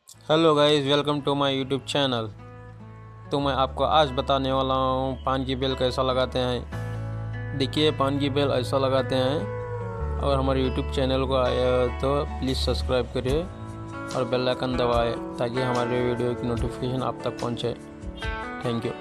Hello guys, welcome to my YouTube channel. तो मैं आपको आज बताने वाला हूँ पान की बेल कैसा लगाते हैं। देखिए, पान की बेल ऐसा लगाते हैं। और हमारे यूट्यूब चैनल को आया हो तो प्लीज़ सब्सक्राइब करिए और बेल आइकन दबाएं ताकि हमारे वीडियो की नोटिफिकेशन आप तक पहुँचे। Thank you.